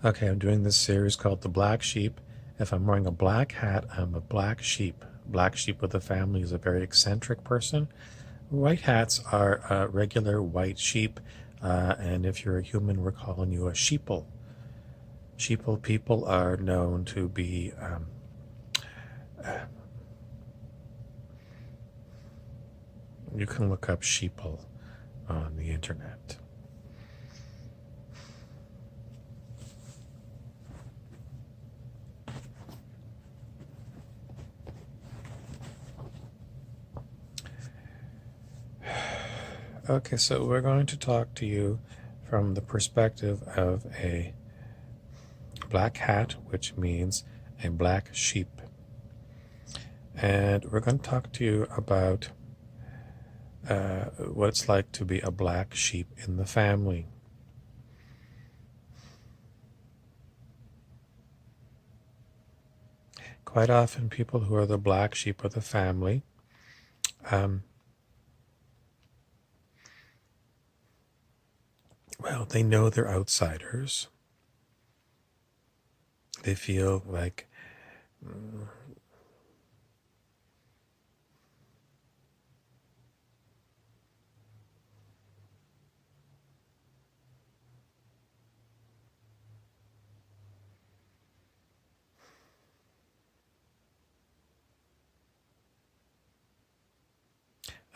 Okay, I'm doing this series called The Black Sheep. If I'm wearing a black hat, I'm a black sheep. Black sheep of the family is a very eccentric person. White hats are regular white sheep, and if you're a human, we're calling you a sheeple. Sheeple people are known to be, you can look up sheeple on the internet. Okay, so we're going to talk to you from the perspective of a black hat, which means a black sheep. And we're going to talk to you about what it's like to be a black sheep in the family. Quite often, people who are the black sheep of the family well, they know they're outsiders. They feel like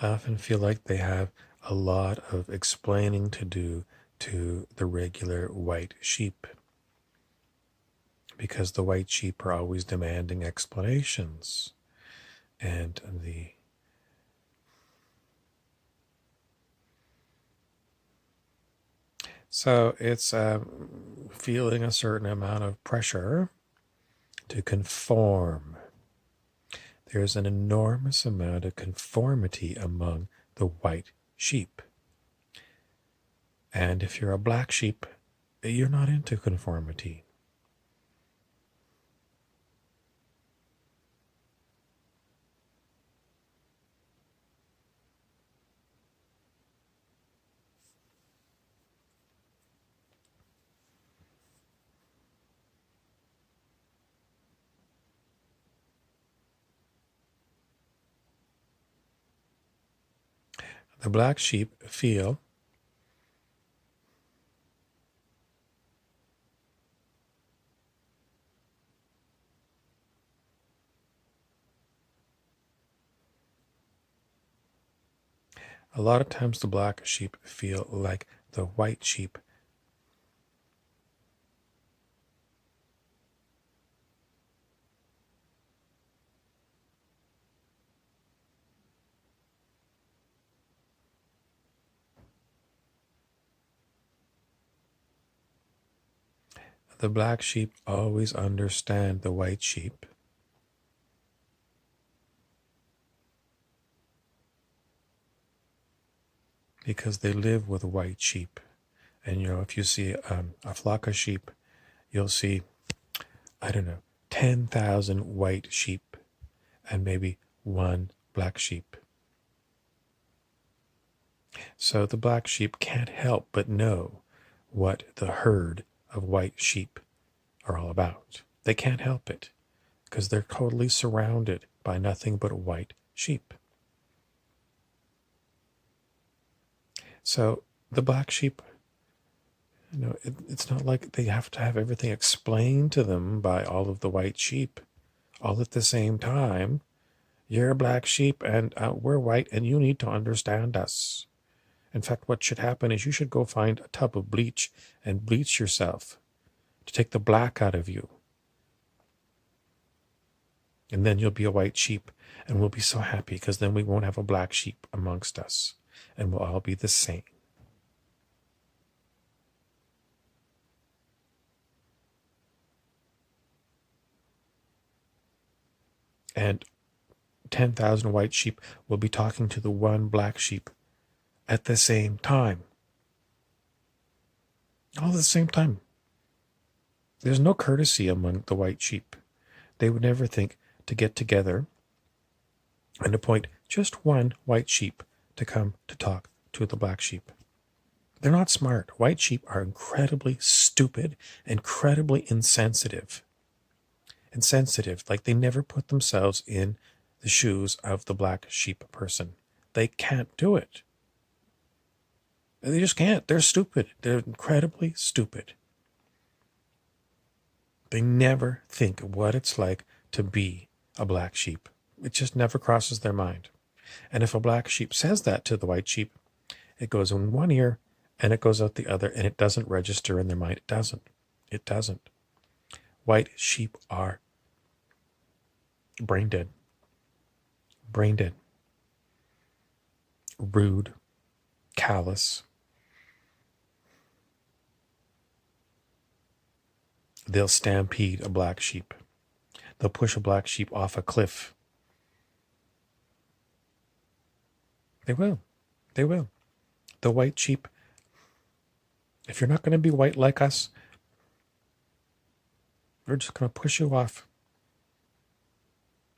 often feel like they have a lot of explaining to do to the regular white sheep, because the white sheep are always demanding explanations. And so it's feeling a certain amount of pressure to conform. There's an enormous amount of conformity among the white sheep. And if you're a black sheep, you're not into conformity. The black sheep feel a lot of times the black sheep feel like the white sheep the black sheep always understand the white sheep because they live with white sheep. And if you see a flock of sheep, you'll see, I don't know, 10,000 white sheep and maybe one black sheep. So the black sheep can't help but know what the herd of white sheep are all about. They can't help it because they're totally surrounded by nothing but white sheep. So the black sheep, it's not like they have to have everything explained to them by all of the white sheep all at the same time. You're a black sheep and we're white and you need to understand us. In fact, what should happen is you should go find a tub of bleach and bleach yourself to take the black out of you. And then you'll be a white sheep and we'll be so happy because then we won't have a black sheep amongst us and we'll all be the same. And 10,000 white sheep will be talking to the one black sheep at the same time. All at the same time. There's no courtesy among the white sheep. They would never think to get together and appoint just one white sheep to come to talk to the black sheep. They're not smart. White sheep are incredibly stupid, incredibly insensitive. Insensitive, like they never put themselves in the shoes of the black sheep person. They can't do it. They just can't. They're stupid. They're incredibly stupid. They never think of what it's like to be a black sheep. It just never crosses their mind. And if a black sheep says that to the white sheep, it goes in one ear and it goes out the other, and it doesn't register in their mind. It doesn't. It doesn't. White sheep are brain dead. Brain dead. Rude. Callous. They'll stampede a black sheep. They'll push a black sheep off a cliff. They will. They will. The white sheep, if you're not going to be white like us, we're just going to push you off.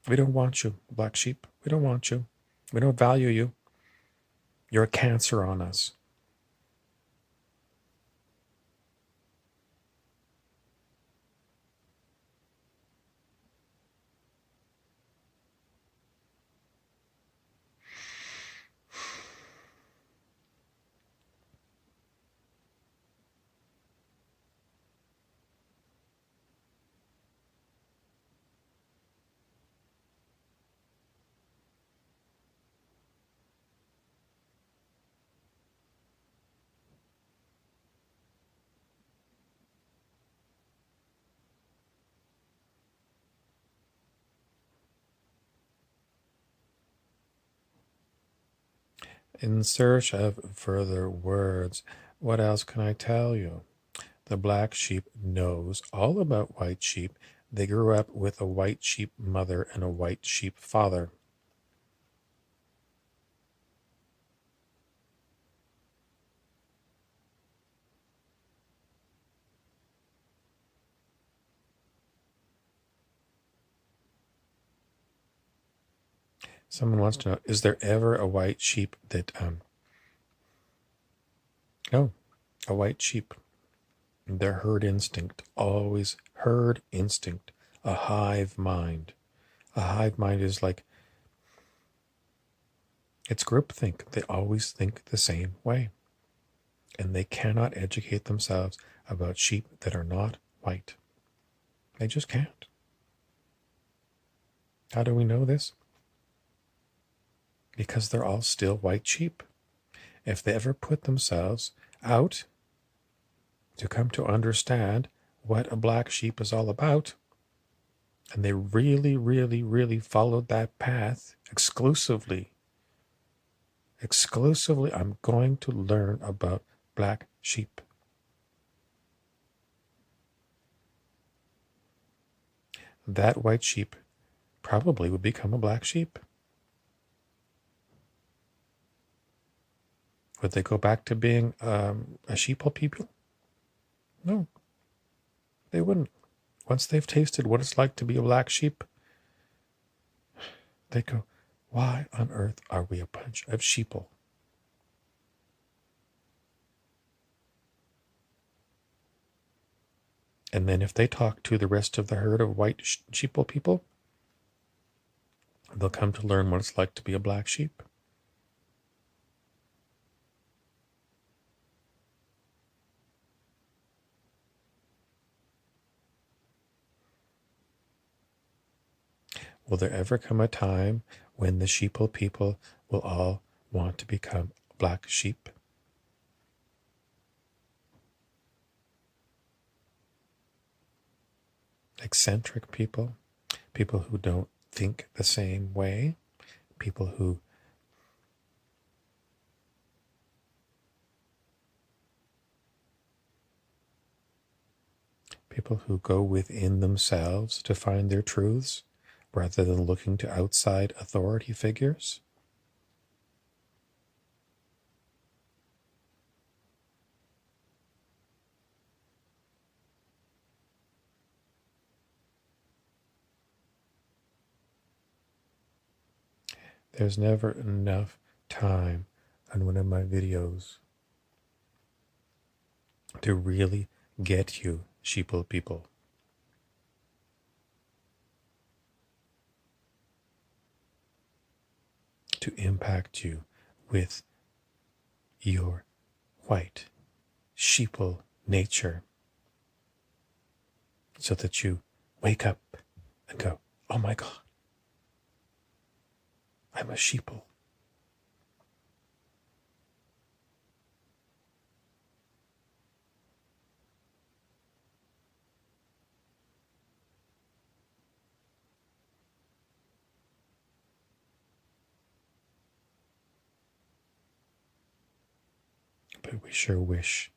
We don't want you, black sheep. We don't want you. We don't value you. You're a cancer on us. In search of further words, what else can I tell you? The black sheep knows all about white sheep. They grew up with a white sheep mother and a white sheep father. Someone wants to know, is there ever a white sheep that, no, a white sheep, their herd instinct, always herd instinct, a hive mind. A hive mind is like, it's groupthink. They always think the same way. And they cannot educate themselves about sheep that are not white. They just can't. How do we know this? Because they're all still white sheep. If they ever put themselves out to come to understand what a black sheep is all about, and they really, really, really followed that path exclusively, I'm going to learn about black sheep. That white sheep probably would become a black sheep. Would they go back to being a sheeple people? No, they wouldn't. Once they've tasted what it's like to be a black sheep, they go, why on earth are we a bunch of sheeple? And then if they talk to the rest of the herd of white sheeple people, they'll come to learn what it's like to be a black sheep. Will there ever come a time when the sheeple people will all want to become black sheep? Eccentric people, people who don't think the same way, people who go within themselves to find their truths rather than looking to outside authority figures. There's never enough time on one of my videos to really get you, sheeple people. To impact you with your white sheeple nature, so that you wake up and go, oh my God, I'm a sheeple. But we sure wish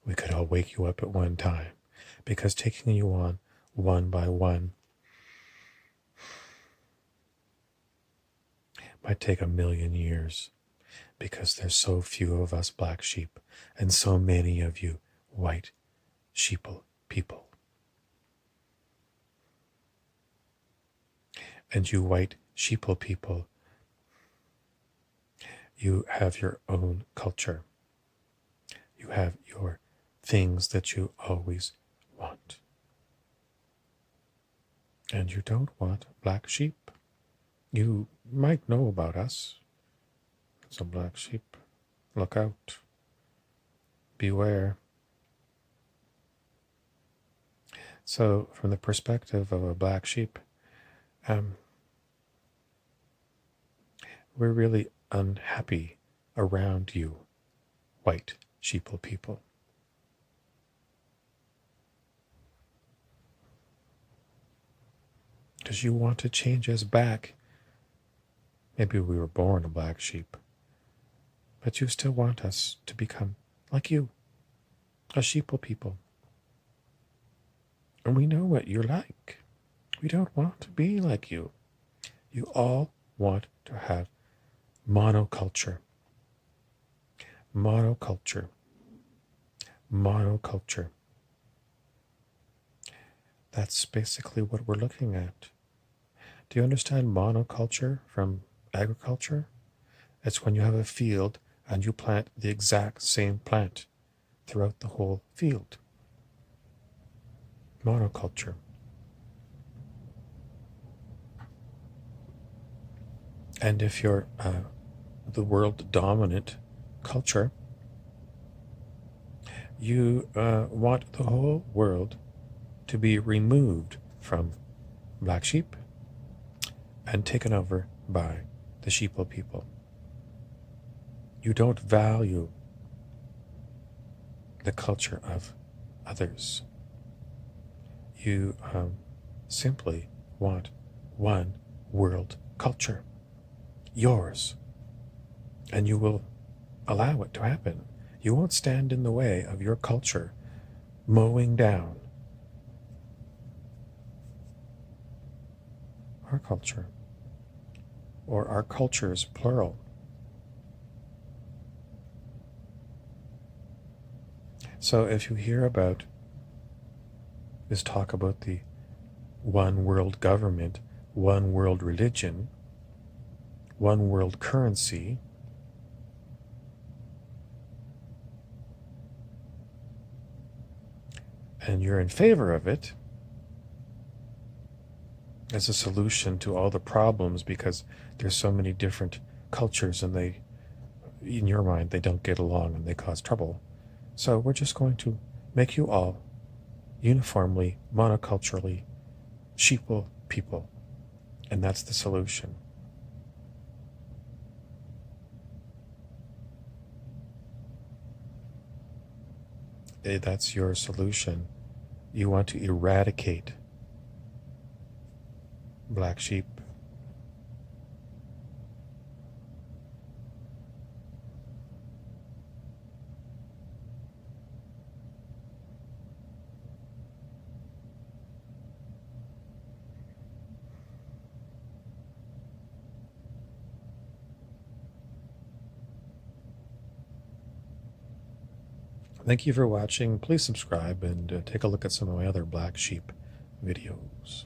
we could all wake you up at one time, because taking you on one by one might take 1,000,000 years, because there's so few of us black sheep and so many of you white sheeple people. And you white sheeple people, you have your own culture. You have your things that you always want. And you don't want black sheep. You might know about us. It's a black sheep. Look out. Beware. So, from the perspective of a black sheep, we're really unhappy around you, white sheeple people. Because you want to change us back. Maybe we were born a black sheep, but you still want us to become like you, a sheeple people. And we know what you're like. We don't want to be like you. You all want to have monoculture. Monoculture. Monoculture. That's basically what we're looking at. Do you understand monoculture from agriculture? It's when you have a field and you plant the exact same plant throughout the whole field. Monoculture. And if you're the world dominant culture, you want the whole world to be removed from black sheep and taken over by the sheeple people. You don't value the culture of others. You simply want one world culture, yours, and you will allow it to happen. You won't stand in the way of your culture mowing down our culture, or our cultures, plural. So if you hear about this talk about the one world government, one world religion, one world currency, and you're in favor of it as a solution to all the problems, because there's so many different cultures and they, in your mind, they don't get along and they cause trouble. So we're just going to make you all uniformly, monoculturally, sheeple people. And that's the solution. That's your solution. You want to eradicate black sheep. Thank you for watching. Please subscribe and take a look at some of my other black sheep videos.